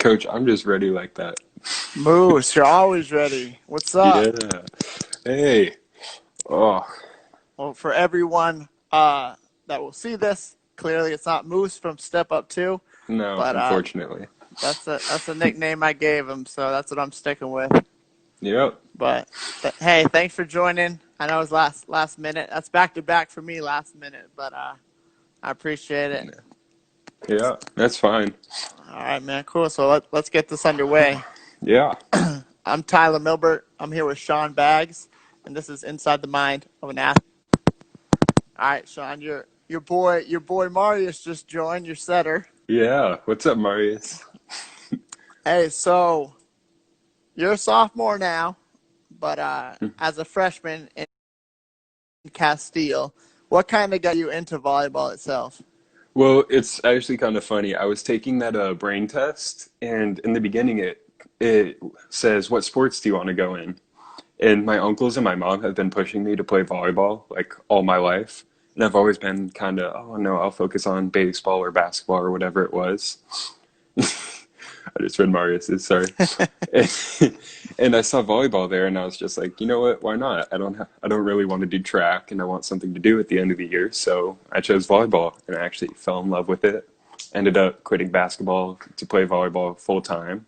Coach, I'm just ready like that. Moose, you're always ready. What's up? Yeah. Hey. Oh, Well, for everyone that will see this, clearly it's not Moose from Step Up 2, no, but unfortunately. that's a nickname I gave him, so that's what I'm sticking with. Yep. But hey, thanks for joining. I know it was last minute. That's back to back for me last minute, but I appreciate it. Yeah, that's fine. All right, man, cool. So let's get this underway. Yeah. I'm Tyler Milbert. I'm here with Shawn Baggs, and this is Inside the Mind of an Athlete. All right, Shawn, your boy Marius just joined, your setter. Yeah. What's up, Marius? Hey, so you're a sophomore now, but as a freshman in Casteel, what kind of got you into volleyball itself? Well, it's actually kind of funny. I was taking that brain test, and in the beginning, it says, "What sports do you want to go in?" And my uncles and my mom have been pushing me to play volleyball like all my life. And I've always been kind of, oh no, I'll focus on baseball or basketball or whatever it was. I just read Marius's, sorry. And I saw volleyball there and I was just like, you know what, why not? I don't really want to do track and I want something to do at the end of the year. So I chose volleyball and I actually fell in love with it. Ended up quitting basketball to play volleyball full time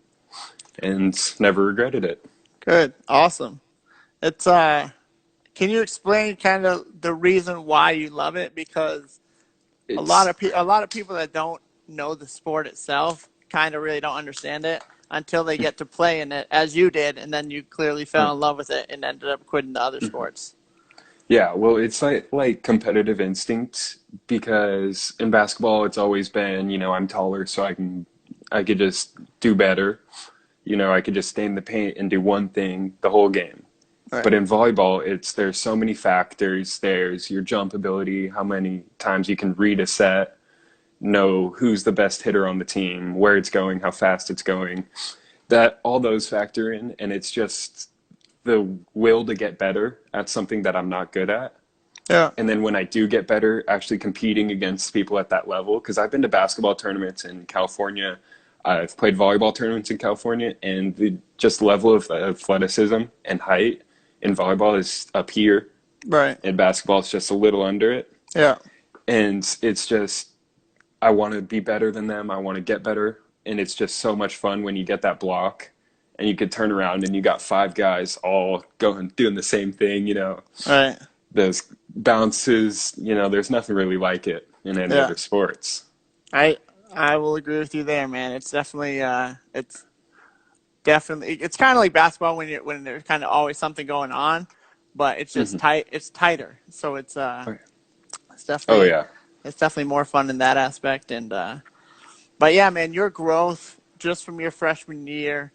and never regretted it. Good, awesome. It's can you explain kind of the reason why you love it? Because It's a lot of people that don't know the sport itself kind of really don't understand it until they get to play in it, as you did, and then you clearly fell in love with it and ended up quitting the other sports. Yeah, well, it's like competitive instinct because in basketball it's always been, I'm taller so I could just do better. I could just stay in the paint and do one thing the whole game. Right. But in volleyball, there's so many factors. There's your jump ability, how many times you can read a set, know who's the best hitter on the team, where it's going, how fast it's going. That all those factor in, and it's just the will to get better at something that I'm not good at. Yeah. And then when I do get better, actually competing against people at that level, because I've been to basketball tournaments in California, I've played volleyball tournaments in California, and the just level of athleticism and height in volleyball is up here, Right. and basketball is just a little under it. Yeah. And it's just, I want to be better than them. I want to get better. And it's just so much fun when you get that block and you could turn around and you got five guys all going, doing the same thing. Right. Those bounces, there's nothing really like it in any Yeah. other sports. I I will agree with you there, man. It's definitely it's kind of like basketball when there's kind of always something going on, but it's just Hmm. tight. It's tighter, so it's Oh, definitely yeah. it's definitely more fun in that aspect. And but yeah, man, your growth just from your freshman year,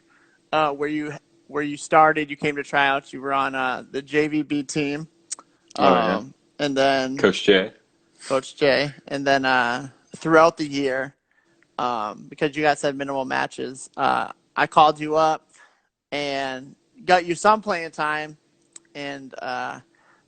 where you started, you came to tryouts, you were on the JVB team, Oh, yeah. and then Coach Jay. Coach Jay, and then throughout the year, because you guys had minimal matches, I called you up and got you some playing time. And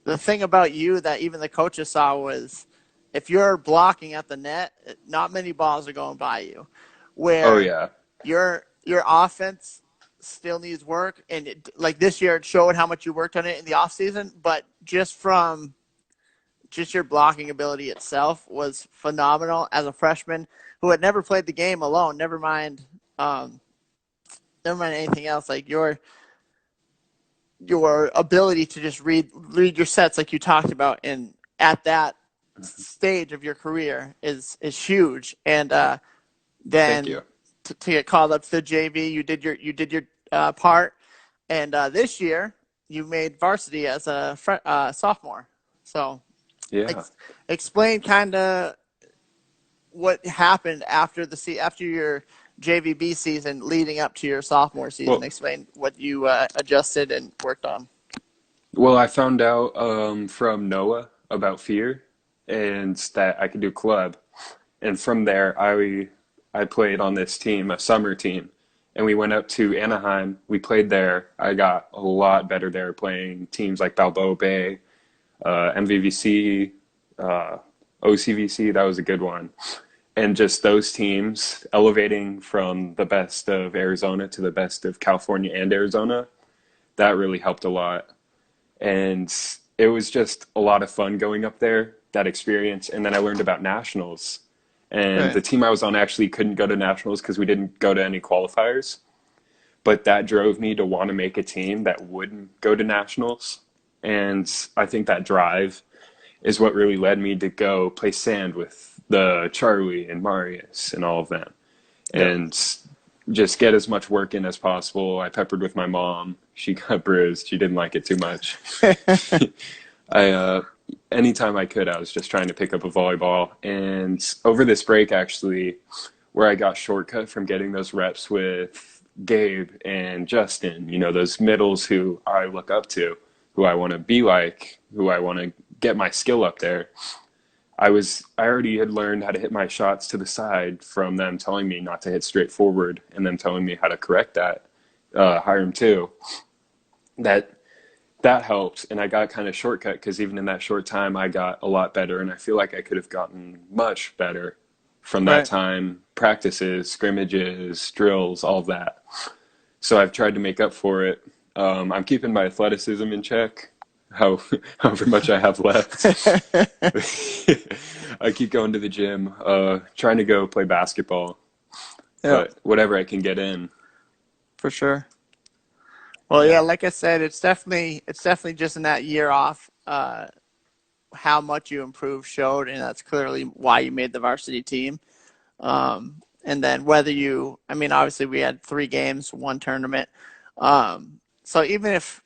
the thing about you that even the coaches saw was if you're blocking at the net, not many balls are going by you. Oh, Where yeah. your offense still needs work, and like this year, it showed how much you worked on it in the off season. But just your blocking ability itself was phenomenal as a freshman who had never played the game alone. Um, never mind anything else. Like your ability to just read your sets, like you talked about, and at that stage of your career is huge. And Thank then you. to get called up to the JV, you did your part. And this year you made varsity as a sophomore. So Yeah. ex- explain kind of what happened after your JVB season leading up to your sophomore season. Well, Explain what you adjusted and worked on. Well, I found out from Noah about fear and that I could do club. And from there, I played on this team, a summer team, and we went up to Anaheim. We played there. I got a lot better there playing teams like Balboa Bay, MVVC, uh, OCVC. That was a good one. and just those teams elevating from the best of Arizona to the best of California and Arizona, that really helped a lot. And it was just a lot of fun going up there, that experience. And then I learned about nationals. And Right. the team I was on actually couldn't go to nationals because we didn't go to any qualifiers. But that drove me to want to make a team that wouldn't go to nationals. And I think that drive is what really led me to go play sand with the Charlie and Marius and all of them, Yeah. and just get as much work in as possible. I peppered with my mom. She got bruised. She didn't like it too much. I Anytime I could, I was just trying to pick up a volleyball. And over this break, actually, where I got shortcut from getting those reps with Gabe and Justin, those middles who I look up to, who I want to be like, who I want to get my skill up there. I already had learned how to hit my shots to the side from them telling me not to hit straight forward and them telling me how to correct that. Hiram too. That that helped, and I got kind of shortcut because even in that short time, I got a lot better, and I feel like I could have gotten much better from that Right. time. Practices, scrimmages, drills, all of that. So I've tried to make up for it. I'm keeping my athleticism in check. How however much I have left. I keep going to the gym, trying to go play basketball, Yeah, but whatever I can get in. for sure. Well, yeah, Yeah. like I said, it's definitely just in that year off, how much you improved showed, and that's clearly why you made the varsity team. And then I mean, obviously we had 3 games, 1 tournament. So even if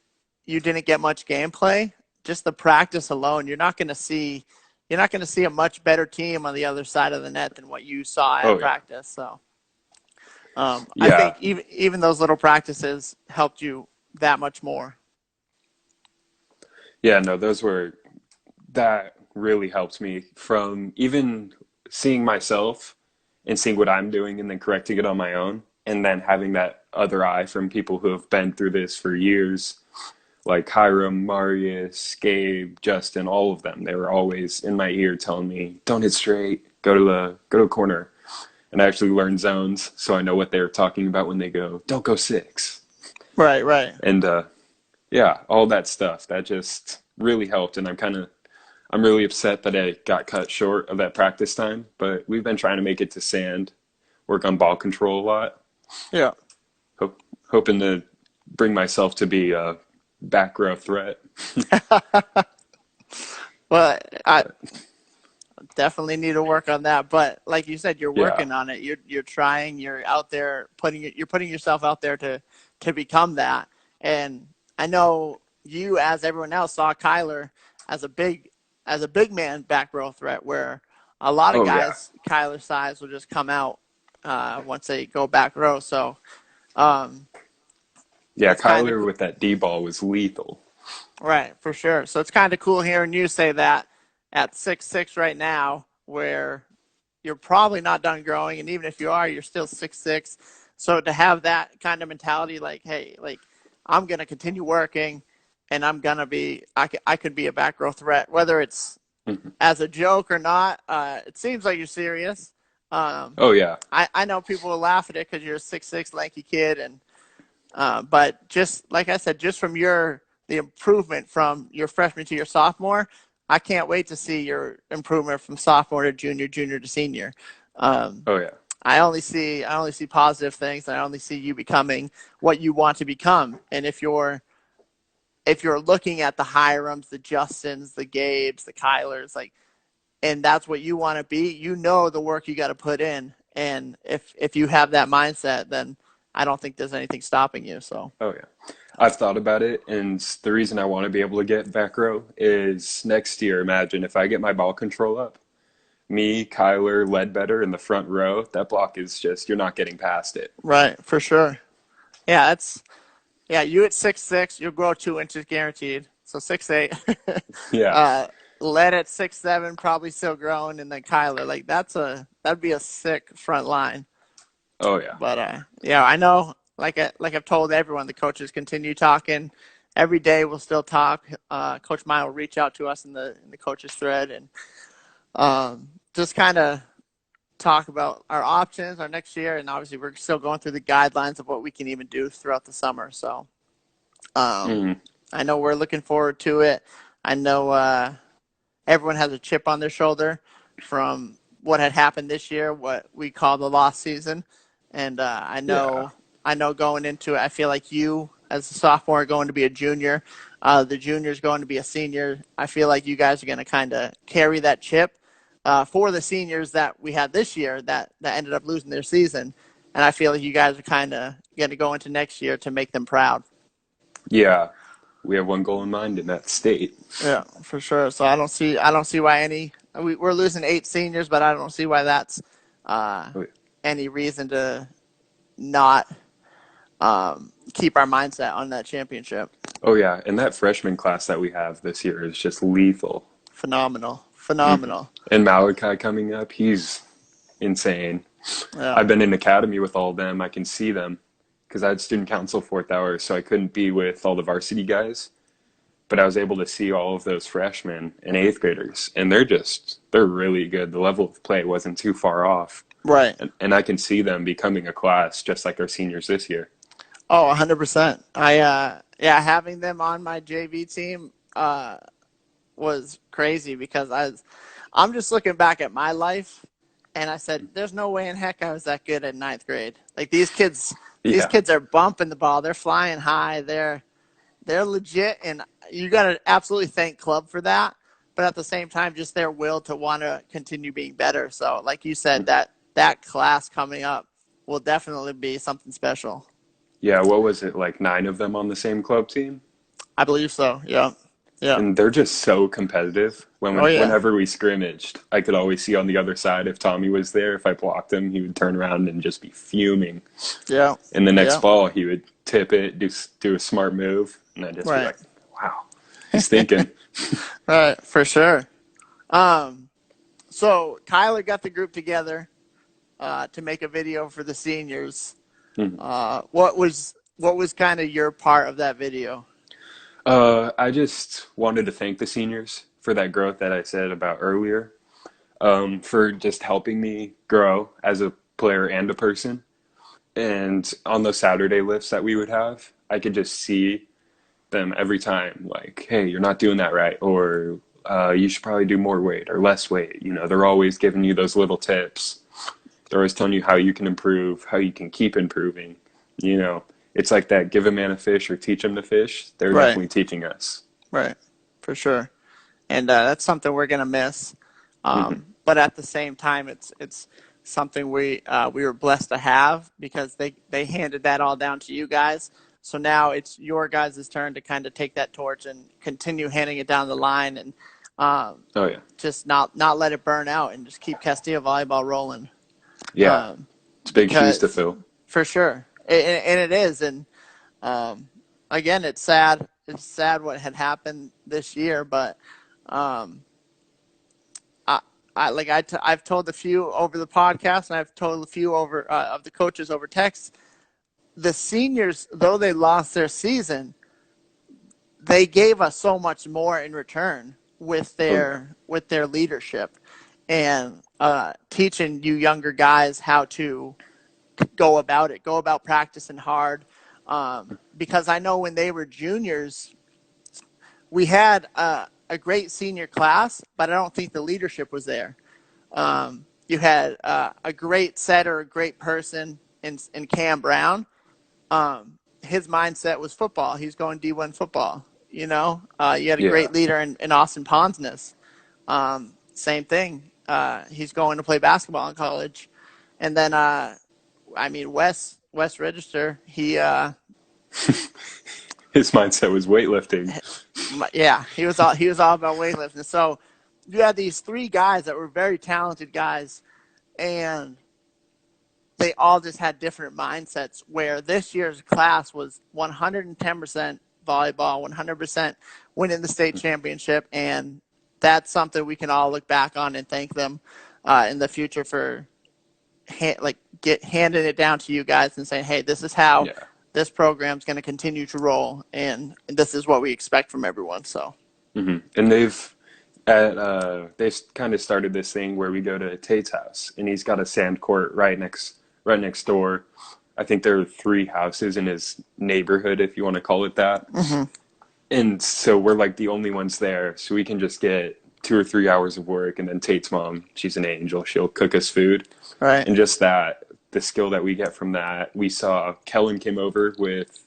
you didn't get much gameplay, just the practice alone, you're not going to see a much better team on the other side of the net than what you saw at Oh yeah. practice. So I Yeah. think even those little practices helped you that much more. Yeah. No, that really helped me from even seeing myself and seeing what I'm doing and then correcting it on my own. And then having that other eye from people who have been through this for years, like Hiram, Marius, Gabe, Justin, all of them. They were always in my ear telling me, "Don't hit straight. Go to a corner." And I actually learned zones, so I know what they're talking about when they go, "Don't go six." Right, right. And yeah, all that stuff that just really helped. And I'm really upset that I got cut short of that practice time. But we've been trying to make it to sand, work on ball control a lot, Yeah. hoping to bring myself to be a back row threat. Well, I But definitely need to work on that. But like you said, you're yeah. working on it. You're trying. You're out there you're putting yourself out there to become that. And I know you, as everyone else, saw Kyler as a big man back row threat, where a lot of Oh yeah. guys Kyler size will just come out once they go back row. So um, Yeah, it's kind of Kyler with that D ball was lethal. right, for sure. So it's kind of cool hearing you say that at 6'6" right now, where you're probably not done growing, and even if you are, you're still 6'6". So to have that kind of mentality, like, hey, like I'm gonna continue working, and I could be a back row threat, whether it's Mhm. as a joke or not. It seems like you're serious. Um, Oh yeah. I know people will laugh at it because you're a 6'6" lanky kid, and but just like I said, just from the improvement from your freshman to your sophomore, I can't wait to see your improvement from sophomore to junior, junior to senior. Um, Oh yeah. I only see positive things, and I only see you becoming what you want to become. And if you're looking at the Hirams, the Justins, the Gabes, the Kylers, like, and that's what you want to be, the work you got to put in. And if you have that mindset, then I don't think there's anything stopping you. So Oh yeah. I've thought about it, and the reason I want to be able to get back row is next year. Imagine if I get my ball control up, me, Kyler, Ledbetter in the front row. That block is just you're not getting past it. right, for sure. Yeah, you at 6'6", you'll grow 2 inches guaranteed. So 6'8". Yeah. uh, Led at 6'7", probably still growing, and then Kyler, like that'd be a sick front line. Oh yeah. But yeah, I know. Like I've told everyone, the coaches continue talking. Every day we'll still talk. Coach Mine will reach out to us in the coaches thread, and just kind of talk about our options, our next year, and obviously we're still going through the guidelines of what we can even do throughout the summer. So Mm. I know we're looking forward to it. I know everyone has a chip on their shoulder from what had happened this year, what we call the lost season. And Yeah. I know going into it, I feel like you as a sophomore are going to be a junior. The junior is going to be a senior. I feel like you guys are going to kind of carry that chip for the seniors that we had this year that ended up losing their season. And I feel like you guys are kind of going to go into next year to make them proud. Yeah. We have one goal in mind, and that's state. Yeah, for sure. So I don't see why we're losing 8 seniors, but I don't see why that's uh, any reason to not keep our mindset on that championship. Oh yeah, and that freshman class that we have this year is just lethal. Phenomenal, Hmm. phenomenal. And Malachi coming up, he's insane. Yeah, I've been in academy with all of them. I can see them because I had student council fourth hour, so I couldn't be with all the varsity guys. But I was able to see all of those freshmen and eighth graders, and they're really good. The level of play wasn't too far off, right. and I can see them becoming a class just like our seniors this year. Oh, 100%. Yeah, having them on my JV team was crazy because I'm just looking back at my life, and I said, "There's no way in heck I was that good at ninth grade." Like these Yeah. kids are bumping the ball. They're flying high. They're legit, and you got to absolutely thank club for that. But at the same time, just their will to want to continue being better. So, like you said, that class coming up will definitely be something special. Yeah, what was it, like 9 of them on the same club team? I believe so. Yeah, yeah. And they're just so competitive. Oh yeah, Whenever we scrimmaged, I could always see on the other side if Tommy was there. If I blocked him, he would turn around and just be fuming. yeah, And the next yeah. ball, he would tip it, do a smart move, and I'd just be Right, like, "Wow, he's thinking." right, for sure. Um, so Kyler got the group together to make a video for the seniors. Mhm. What was kind of your part of that video? I just wanted to thank the seniors for that growth that I said about earlier, for just helping me grow as a player and a person. And on those Saturday lifts that we would have, I could just see them every time, like, hey, you're not doing that right, or you should probably do more weight or less weight. You know, they're always giving you those little tips. They're always telling you how you can improve, how you can keep improving. You know, it's like that give a man a fish or teach him to fish. They're Right, definitely teaching us. right, for sure. And that's something we're gonna miss. Hmm. But at the same time, it's something we were blessed to have because they handed that all down to you guys. So now it's your guys' turn to kind of take that torch and continue handing it down the line and Oh, yeah. just not let it burn out and just keep Casteel volleyball rolling. Yeah. Um, It's big shoes to because fill. for sure, and it is. And um, again, it's sad. It's sad what had happened this year, but um, I've told a few over the podcast, and I've told a few over of the coaches over text. The seniors, though they lost their season, they gave us so much more in return Oh, yeah. with their leadership and teaching you younger guys how to go about it, go about practicing hard. Because I know when they were juniors, we had a great senior class, but I don't think the leadership was there. You had a great setter, a great person in Cam Brown. His mindset was football. He's going D1 football. You know, you had a Yeah. great leader in Austin Ponsness. Same thing. He's going to play basketball in college. And then, I mean, Wes Register, His mindset was weightlifting. yeah, he was all about weightlifting. So you had these 3 guys that were very talented guys, and they all just had different mindsets. Where this year's class was 110% volleyball, 100% winning the state championship, and that's something we can all look back on and thank them in the future for handing it down to you guys and saying, hey, this is how Yeah. this program's going to continue to roll, and this is what we expect from everyone. So Hmm. And They kind of started this thing where we go to Tate's house, and he's got a sand court right next door. I think there are three houses in his neighborhood, if you want to call it that. Hmm. And so we're like the only ones there, so we can just get 2 or 3 hours of work. And then Tate's mom, she's an angel. She'll cook us food, Right. and just that, the skill that we get from that. We saw Kellen came over with,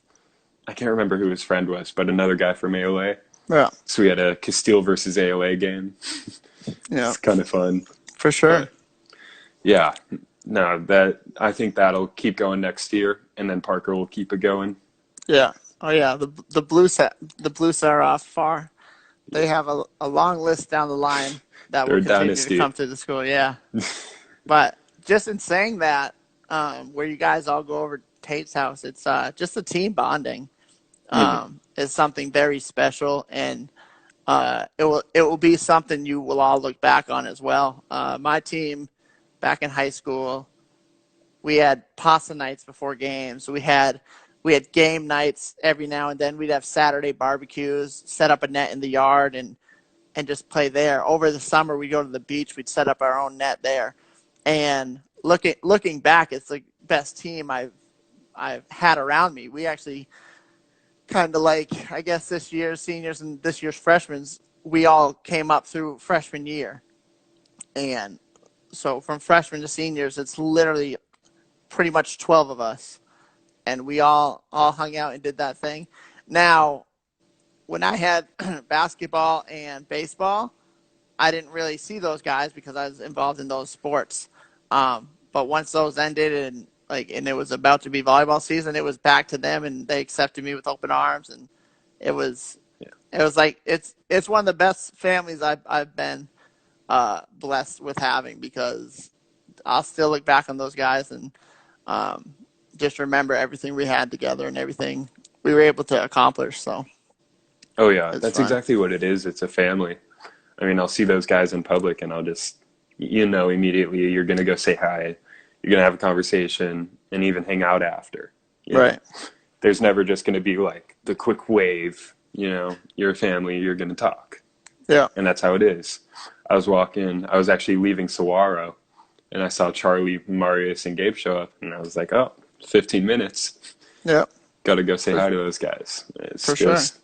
I can't remember who his friend was, but another guy from ALA. Yeah. So we had a Casteel versus ALA game. Yeah. It's kind of fun. For sure. But yeah, no, that I think that'll keep going next year, and then Parker will keep it going. Yeah. Oh yeah. The Blues are off far. They have a long list down the line that They're will a continue to dynasty. come to the school. Yeah. But just in saying that, where you guys all go over to Tate's house, it's just the team bonding Hmm. is something very special, and it will be something you will all look back on as well. My team back in high school, we had pasta nights before games. We had game nights every now and then. We'd have Saturday barbecues, set up a net in the yard, and just play there. Over the summer, we'd go to the beach. We'd set up our own net there. And looking back, it's the best team I've had around me. We actually kind of like, I guess, this year's seniors and this year's freshmen, we all came up through freshman year. And so from freshmen to seniors, it's literally pretty much 12 of us. And we all hung out and did that thing. Now, when I had basketball and baseball, I didn't really see those guys because I was involved in those sports. But once those ended and it was about to be volleyball season, it was back to them, and they accepted me with open arms, and it was Yeah. it was like it's one of the best families I've been blessed with having, because I'll still look back on those guys and um, just remember everything we had together and everything we were able to accomplish. So Oh yeah, it's that's fun. exactly what it is. It's a family. I mean, I'll see those guys in public, and I'll just, immediately you're gonna go say hi. You're gonna have a conversation, and even hang out after. You know, Right. there's never just gonna be like the quick wave. You're a family. You're gonna talk, Yeah. and that's how it is. I was actually leaving Saguaro, and I saw Charlie, Marius, and Gabe show up, and I was like, oh, 15 minutes. Yeah. Got to go say For, hi to those guys. It's for sure. just,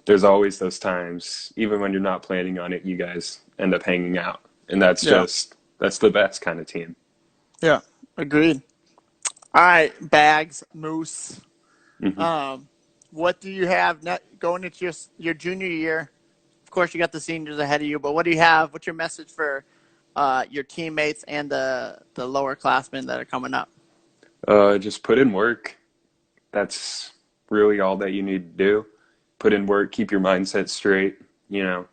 there's always those times, even when you're not planning on it, you guys end up hanging out. And Yeah. that's the best kind of team. Yeah. Agreed. All right, Bags Moose. Hmm. Um, what do you have going into your junior year? Of course, you got the seniors ahead of you, but what do you have? What's your message for your teammates and the lower classmen that are coming up? Just put in work. That's really all that you need to do. Put in work, keep your mindset straight. You know,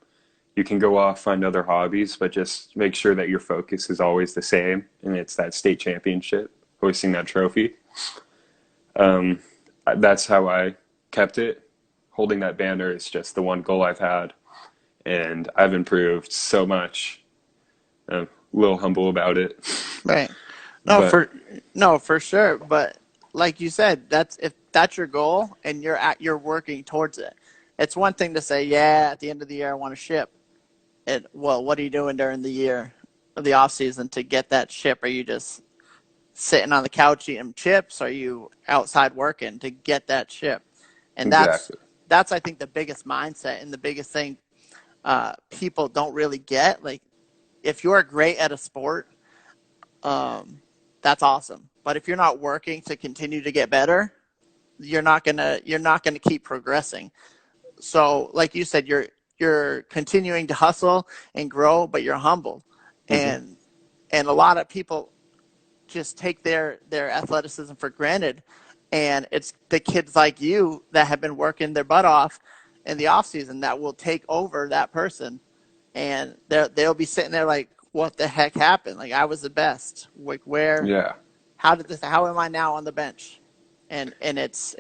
you can go off, find other hobbies, but just make sure that your focus is always the same, and it's that state championship, hoisting that trophy. Um, that's how I kept it. Holding that banner is just the one goal I've had, and I've improved so much. I'm a little humble about it, Right. No, but for sure. But like you said, that's if that's your goal and you're working towards it. It's one thing to say, yeah, at the end of the year I want to ship. Well, what are you doing during the year of the off season to get that ship? Are you just sitting on the couch eating chips? Are you outside working to get that ship? And exactly. that's I think the biggest mindset and the biggest thing people don't really get. Like, if you're great at a sport, that's awesome. But if you're not working to continue to get better, you're not gonna keep progressing. So, like you said, you're continuing to hustle and grow, but you're humble, Hmm. and and a lot of people just take their athleticism for granted, and it's the kids like you that have been working their butt off in the off season that will take over that person, and they'll be sitting there like, what the heck happened? Like, I was the best. Like, where? Yeah, How did this? How am I now on the bench? And it's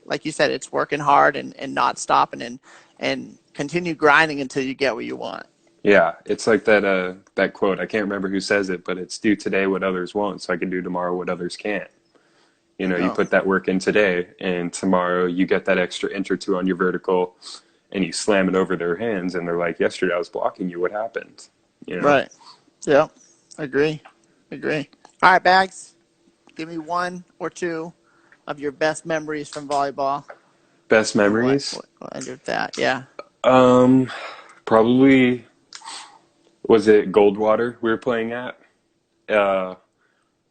like you said, it's working hard and not stopping and continue grinding until you get what you want. yeah. It's like that quote. I can't remember who says it, but it's do today what others won't, so I can do tomorrow what others can't. You No. put that work in today, and tomorrow you get that extra inch or two on your vertical, and you slam it over their hands, and they're like, "Yesterday I was blocking you. What happened?" You know? Right. Yep. Agree. Agree. All right, Bags. Give me one or two of your best memories from volleyball, Best and what memories? we'll end with that. Yeah. Um, Probably was it Goldwater we were playing at uh,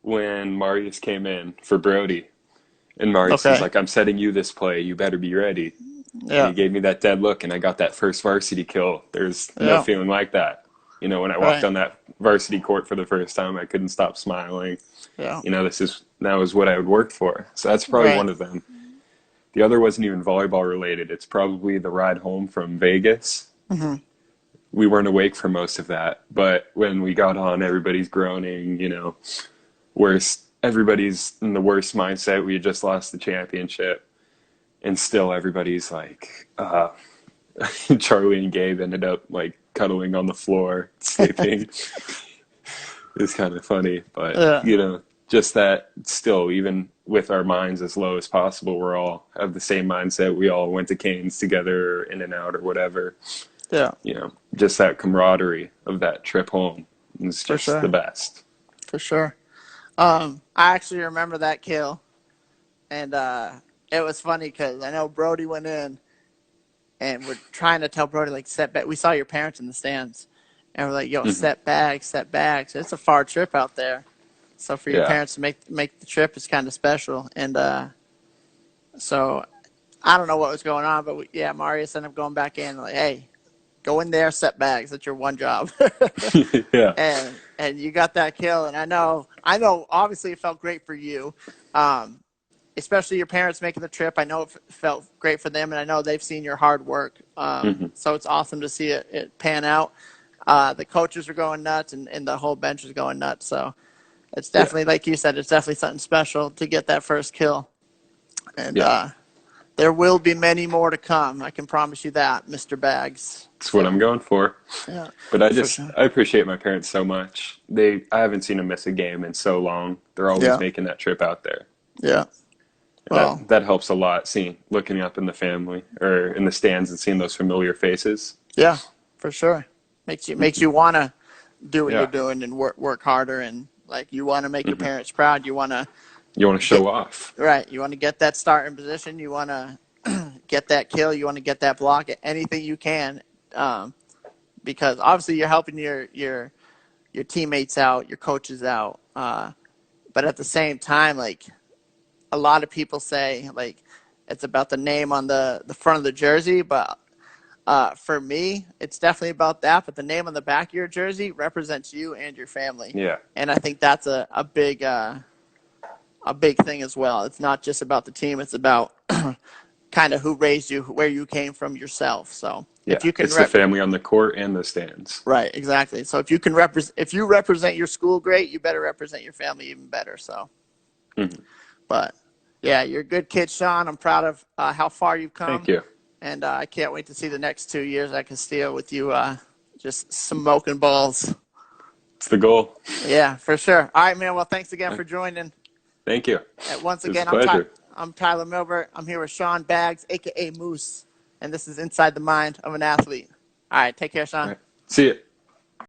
when Marius came in for Brody, and Marius was Okay. like, "I'm setting you this play. You better be ready." And Yeah. he gave me that dead look, and I got that first varsity kill. There's no Yeah. feeling like that. You know, when I walked Right. on that varsity court for the first time, I couldn't stop smiling. Yeah. You know, that was what I would work for. So that's probably Right. one of them. The other wasn't even volleyball related. It's probably the ride home from Vegas. Hmm. We weren't awake for most of that, but when we got on, everybody's groaning. You know, worst. Everybody's in the worst mindset. We had just lost the championship, and still everybody's like, Charlie and Gabe ended up like cuddling on the floor, sleeping. It's kind of funny, but Yeah. you know, just that still, even with our minds as low as possible, we're all have the same mindset. We all went to Canes together, or in and out, or whatever. Yeah. You know, just that camaraderie of that trip home is For just the sure. best. For sure. I actually remember that kill, and it was funny because I know Brody went in, and we're trying to tell Brody like set back. We saw your parents in the stands, and we're like, "Yo, Hmm. set back, set back." So it's a far trip out there, so for your Yeah, parents to make the trip is kind of special. And so I don't know what was going on, but yeah, Marius ended up going back in like, "Hey, go in there, set bags. That's your one job." yeah, And you got that kill, and I know. Obviously, it felt great for you, um, especially your parents making the trip. I know it felt great for them, and I know they've seen your hard work. hmm, So it's awesome to see it pan out. The coaches are going nuts, and the whole bench is going nuts. So it's yeah, definitely, like you said, it's definitely something special to get that first kill. And yeah. there will be many more to come. I can promise you that, Mr. Bags. It's what I'm So going for. yeah, But for sure. I appreciate my parents so much. I haven't seen them miss a game in so long. They're always Yeah, making that trip out there. yeah. And Well, that helps a lot, seeing looking up in the family or in the stands and seeing those familiar faces. yeah, for sure. Makes Hmm. you want to do what you're Yeah. doing and work harder, and like you want to make your Hmm. parents proud. You want to You want to get show off. right. You want to get that starting position. You want to get that kill. You want to get that block. Anything you can, um, because obviously you're helping your teammates out, your coaches out. But at the same time, like a lot of people say, like it's about the name on the front of the jersey, but for me, it's definitely about that. But the name on the back of your jersey represents you and your family, Yeah. and I think that's a big thing as well. It's not just about the team; it's about kind of who raised you, where you came from yourself. So if Yeah. you can It's the family on the court and the stands. right, exactly. So if you can if you represent your school great, you better represent your family even better. So, Hmm. but yeah, you're a good kid, Shawn. I'm proud of how far you've Thank come, you. and I can't wait to see the next 2 years at Casteel with you just smoking balls. It's the goal. Yeah, for sure. All right, man. Well, thanks again Uh, for joining. Thank you. Once It was a again, pleasure. I'm Tyler Milbert. I'm here with Shawn Bags, aka Moose, and this is Inside the Mind of an Athlete. All right, take care, All Shawn. right. See you.